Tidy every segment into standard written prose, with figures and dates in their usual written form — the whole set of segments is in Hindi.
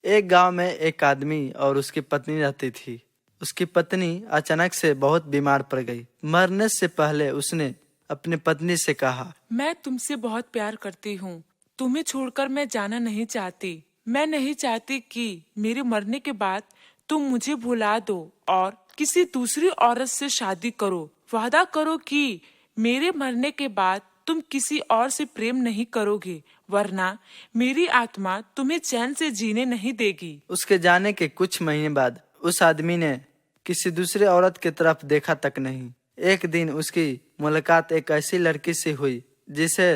एक गांव में एक आदमी और उसकी पत्नी रहती थी। उसकी पत्नी अचानक से बहुत बीमार पड़ गई। मरने से पहले उसने अपनी पत्नी से कहा, मैं तुमसे बहुत प्यार करती हूँ। तुम्हें छोड़कर मैं जाना नहीं चाहती। मैं नहीं चाहती कि मेरे मरने के बाद तुम मुझे भुला दो और किसी दूसरी औरत से शादी करो। वादा करो कि मेरे मरने के बाद तुम किसी और से प्रेम नहीं करोगे, वरना मेरी आत्मा तुम्हें चैन से जीने नहीं देगी। उसके जाने के कुछ महीने बाद उस आदमी ने किसी दूसरे औरत की तरफ देखा तक नहीं। एक दिन उसकी मुलाकात एक ऐसी लड़की से हुई जिसे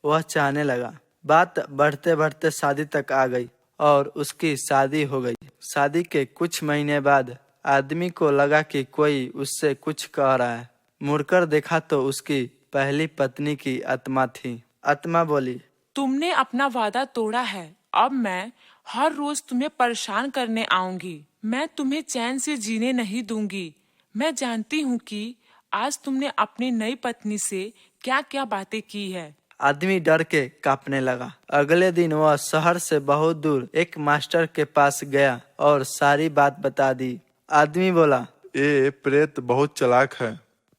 वह चाहने लगा। बात बढ़ते बढ़ते शादी तक आ गई और उसकी शादी हो गई। शादी के कुछ महीने बाद आदमी को लगा कि कोई उससे कुछ कह रहा है। मुड़कर देखा तो उसकी पहली पत्नी की आत्मा थी। आत्मा बोली, तुमने अपना वादा तोड़ा है। अब मैं हर रोज तुम्हें परेशान करने आऊंगी। मैं तुम्हें चैन से जीने नहीं दूंगी। मैं जानती हूँ कि आज तुमने अपनी नई पत्नी से क्या क्या बातें की है। आदमी डर के कांपने लगा। अगले दिन वह शहर से बहुत दूर एक मास्टर के पास गया और सारी बात बता दी। आदमी बोला, ये प्रेत बहुत चालाक है,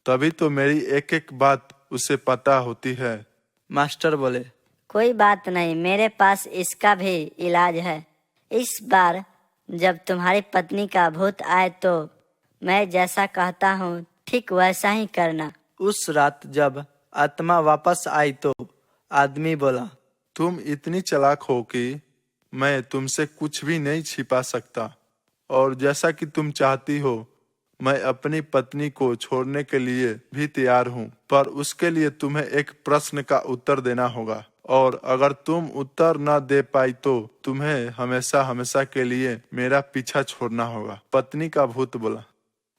तभी तो मेरी एक एक बात उसे पता होती है। मास्टर बोले, कोई बात नहीं, मेरे पास इसका भी इलाज है। इस बार जब तुम्हारी पत्नी का भूत आए तो मैं जैसा कहता हूँ ठीक वैसा ही करना। उस रात जब आत्मा वापस आई तो आदमी बोला, तुम इतनी चालाक हो कि मैं तुमसे कुछ भी नहीं छिपा सकता, और जैसा कि तुम चाहती हो मैं अपनी पत्नी को छोड़ने के लिए भी तैयार हूँ, पर उसके लिए तुम्हें एक प्रश्न का उत्तर देना होगा, और अगर तुम उत्तर न दे पाई तो तुम्हें हमेशा हमेशा के लिए मेरा पीछा छोड़ना होगा। पत्नी का भूत बोला,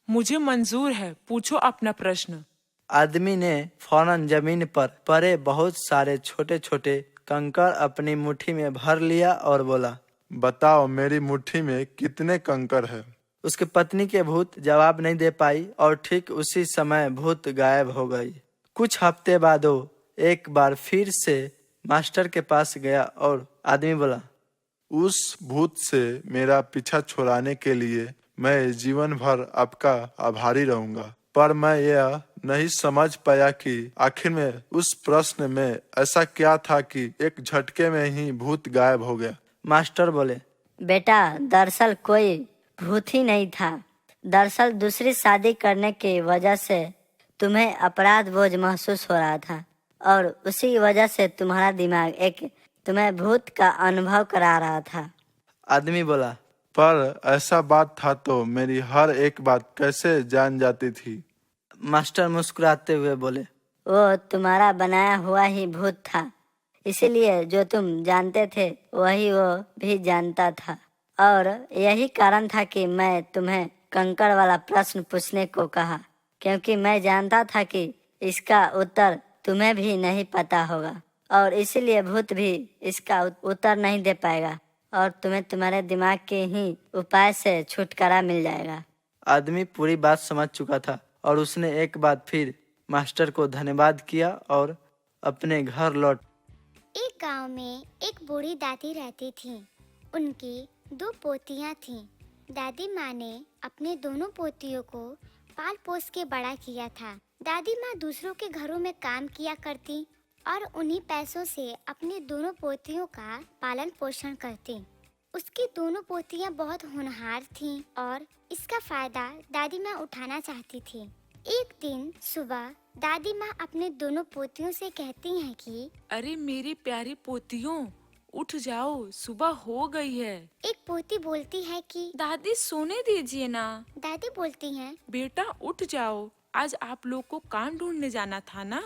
मुझे मंजूर है, पूछो अपना प्रश्न। आदमी ने फौरन जमीन पर पड़े बहुत सारे छोटे छोटे कंकड़ अपनी मुट्ठी में भर लिया और बोला, बताओ मेरी मुट्ठी में कितने कंकर है। उसकी पत्नी के भूत जवाब नहीं दे पाई और ठीक उसी समय भूत गायब हो गई। कुछ हफ्ते बाद वो एक बार फिर से मास्टर के पास गया और आदमी बोला, उस भूत से मेरा पीछा छुड़ाने के लिए मैं जीवन भर आपका आभारी रहूंगा, पर मैं यह नहीं समझ पाया कि आखिर में उस प्रश्न में ऐसा क्या था कि एक झटके में ही भूत गायब हो गया। मास्टर बोले, बेटा, दरअसल कोई भूत ही नहीं था। दरअसल दूसरी शादी करने की वजह से तुम्हें अपराध बोझ महसूस हो रहा था और उसी वजह से तुम्हारा दिमाग तुम्हें भूत का अनुभव करा रहा था। आदमी बोला, पर ऐसा बात था तो मेरी हर एक बात कैसे जान जाती थी। मास्टर मुस्कुराते हुए बोले, वो तुम्हारा बनाया हुआ ही भूत था, इसीलिए जो तुम जानते थे वही वो भी जानता था, और यही कारण था कि मैं तुम्हें कंकड़ वाला प्रश्न पूछने को कहा, क्योंकि मैं जानता था कि इसका उत्तर तुम्हें भी नहीं पता होगा और इसीलिए भूत भी इसका उत्तर नहीं दे पाएगा और तुम्हें तुम्हारे दिमाग के ही उपाय से छुटकारा मिल जाएगा। आदमी पूरी बात समझ चुका था और उसने एक बार फिर मास्टर को धन्यवाद किया और अपने घर लौट। एक गांव में एक बूढ़ी दादी रहती थी। उनकी 2 पोतियां थीं। दादी माँ ने अपने दोनों पोतियों को पाल पोस के बड़ा किया था। दादी माँ दूसरों के घरों में काम किया करती और उन्हीं पैसों से अपने दोनों पोतियों का पालन पोषण करती। उसकी दोनों पोतियां बहुत होनहार थीं और इसका फायदा दादी माँ उठाना चाहती थी। एक दिन सुबह दादी माँ अपने दोनों पोतियों से कहती हैं कि अरे मेरी प्यारी पोतियों, उठ जाओ, सुबह हो गई है। एक पोती बोलती है कि दादी सोने दीजिए ना। दादी बोलती हैं, बेटा उठ जाओ, आज आप लोग को काम ढूंढने जाना था ना।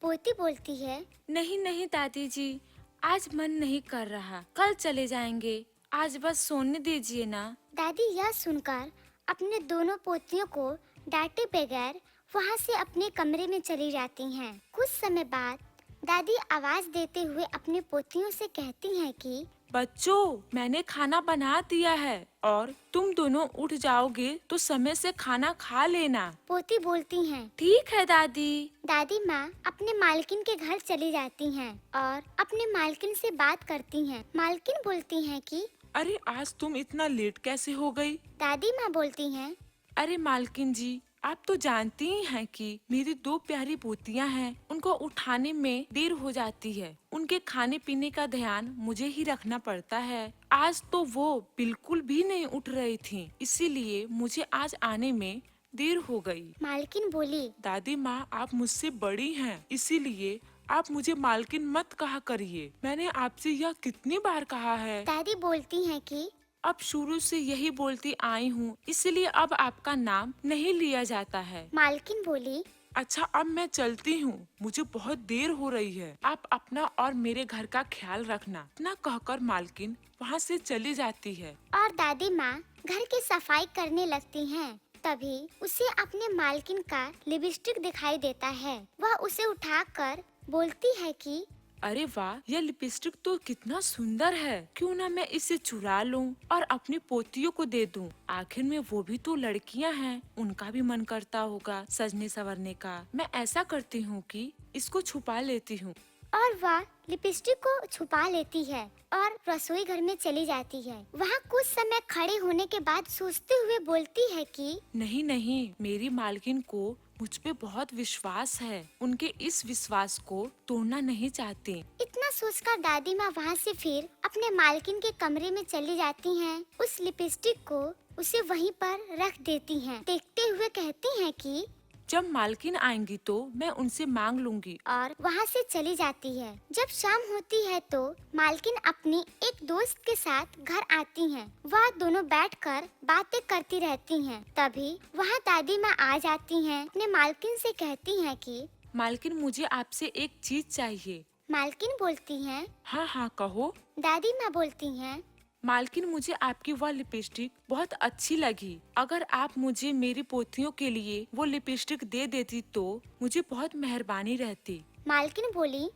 पोती बोलती है, नहीं नहीं दादी जी, आज मन नहीं कर रहा, कल चले जाएंगे, आज बस सोने दीजिए ना। दादी यह सुनकर अपने दोनों पोतियों को डांटे बगैर वहाँ से अपने कमरे में चली जाती हैं। कुछ समय बाद दादी आवाज देते हुए अपने पोतियों से कहती हैं कि बच्चों, मैंने खाना बना दिया है और तुम दोनों उठ जाओगे तो समय से खाना खा लेना। पोती बोलती हैं, ठीक है दादी। दादी माँ अपने मालकिन के घर चली जाती हैं और अपने मालकिन से बात करती हैं। मालकिन बोलती हैं कि अरे आज तुम इतना लेट कैसे हो गई? दादी माँ बोलती हैं। अरे मालकिन जी, आप तो जानती ही हैं कि मेरी 2 प्यारी पोतियां हैं। उनको उठाने में देर हो जाती है। उनके खाने पीने का ध्यान मुझे ही रखना पड़ता है। आज तो वो बिल्कुल भी नहीं उठ रही थीं, इसीलिए मुझे आज आने में देर हो गई। मालकिन बोली। दादी माँ, आप मुझसे बड़ी हैं, इसीलिए आप मुझे मालकिन मत कहा करिए। मैंने आपसे यह कितनी बार कहा है। दादी बोलती हैं कि अब शुरू से यही बोलती आई हूँ, इसलिए अब आपका नाम नहीं लिया जाता है। मालकिन बोली। अच्छा, अब मैं चलती हूँ, मुझे बहुत देर हो रही है। आप अपना और मेरे घर का ख्याल रखना। इतना कहकर मालकिन वहाँ से चली जाती है। और दादी माँ घर की सफाई करने लगती हैं। तभी उसे अपने मालकिन का लिपस्टिक दिखाई देता है। वह उसे उठाकर बोलती है कि अरे वाह, यह लिपस्टिक तो कितना सुंदर है। क्यों ना मैं इसे चुरा लूं और अपनी पोतियों को दे दूं। आखिर में वो भी तो लड़कियां हैं, उनका भी मन करता होगा सजने संवरने का। मैं ऐसा करती हूँ कि इसको छुपा लेती हूँ। और वह लिपस्टिक को छुपा लेती है और रसोई घर में चली जाती है। वहाँ कुछ समय खड़े होने के बाद सोचते हुए बोलती है कि नहीं नहीं, मेरी मालकिन को मुझ पे बहुत विश्वास है। उनके इस विश्वास को तोड़ना नहीं चाहती। इतना सोचकर दादी माँ वहाँ से फिर अपने मालकिन के कमरे में चली जाती हैं। उस लिपस्टिक को उसे वहीं पर रख देती हैं। देखते हुए कहती हैं कि जब मालकिन आएंगी तो मैं उनसे मांग लूंगी। और वहाँ से चली जाती है। जब शाम होती है तो मालकिन अपनी एक दोस्त के साथ घर आती हैं। वह दोनों बैठकर बातें करती रहती हैं। तभी वहाँ दादी माँ आ जाती हैं। अपने मालकिन से कहती हैं कि मालकिन, मुझे आपसे एक चीज चाहिए। मालकिन बोलती हैं। हाँ हाँ कहो। दादी माँ बोलती हैं। मालकिन, मुझे आपकी वह लिपस्टिक बहुत अच्छी लगी। अगर आप मुझे मेरी पोतियों के लिए वो लिपस्टिक दे देती तो मुझे बहुत मेहरबानी रहती। मालकिन बोली।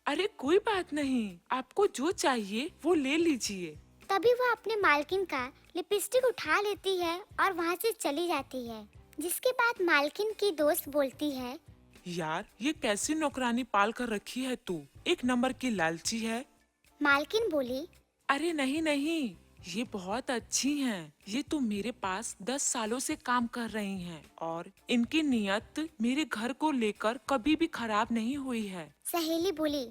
अरे कोई बात नहीं, आपको जो चाहिए वो ले लीजिए। तभी वह अपने मालकिन का लिपस्टिक उठा लेती है और वहाँ से चली जाती है। जिसके बाद मालकिन की दोस्त बोलती है, यार, ये कैसी नौकरानी पाल कर रखी है तू? एक नंबर की लालची है। मालकिन बोली। अरे नहीं नहीं, ये बहुत अच्छी हैं। ये तो मेरे पास 10 सालों से काम कर रही हैं और इनकी नियत मेरे घर को लेकर कभी भी खराब नहीं हुई है। सहेली बोली।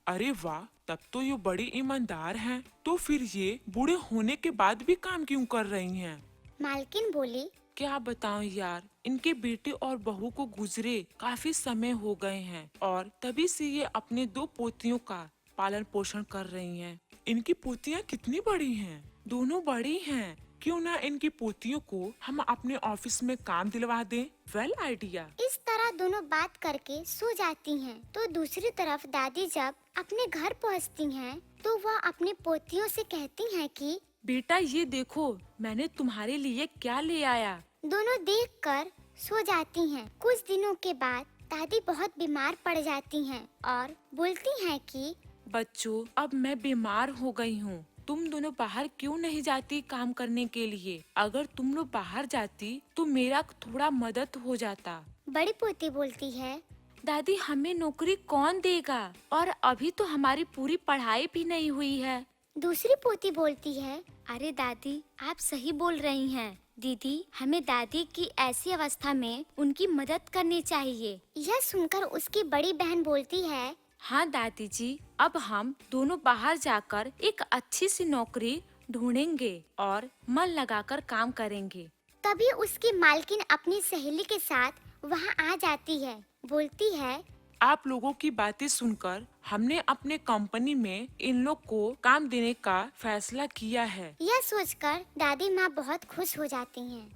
अरे वाह, तब तो ये बड़ी ईमानदार हैं। तो फिर ये बूढ़े होने के बाद भी काम क्यों कर रही हैं? मालकिन बोली। क्या बताऊं यार, इनके बेटे और बहू को गुजरे काफी समय हो गए हैं और तभी से ये अपने 2 पोतियों का पालन पोषण कर रही हैं। इनकी पोतियां कितनी बड़ी हैं? दोनों बड़ी हैं। क्यों ना इनकी पोतियों को हम अपने ऑफिस में काम दिलवा दें? Well idea. इस तरह दोनों बात करके सो जाती हैं। तो दूसरी तरफ दादी जब अपने घर पहुंचती हैं, तो वह अपनी पोतियों से कहती हैं कि बेटा, ये देखो मैंने तुम्हारे लिए क्या ले आया। दोनों देखकर सो जाती हैं। कुछ दिनों के बाद दादी बहुत बीमार पड़ जाती हैं और बोलती हैं कि बच्चों, अब मैं बीमार हो गई हूँ। तुम दोनों बाहर क्यों नहीं जाती काम करने के लिए? अगर तुम लोग बाहर जाती तो मेरा थोड़ा मदद हो जाता। बड़ी पोती बोलती है, दादी, हमें नौकरी कौन देगा? और अभी तो हमारी पूरी पढ़ाई भी नहीं हुई है। दूसरी पोती बोलती है, अरे दादी, आप सही बोल रही हैं। दीदी, हमें दादी की ऐसी अवस्था में उनकी मदद करनी चाहिए। यह सुनकर उसकी बड़ी बहन बोलती है, हाँ दादी जी, अब हम दोनों बाहर जाकर एक अच्छी सी नौकरी ढूंढेंगे और मन लगाकर काम करेंगे। तभी उसकी मालकिन अपनी सहेली के साथ वहाँ आ जाती है। बोलती है, आप लोगों की बातें सुनकर हमने अपने कंपनी में इन लोग को काम देने का फैसला किया है। यह सोचकर दादी माँ बहुत खुश हो जाती हैं।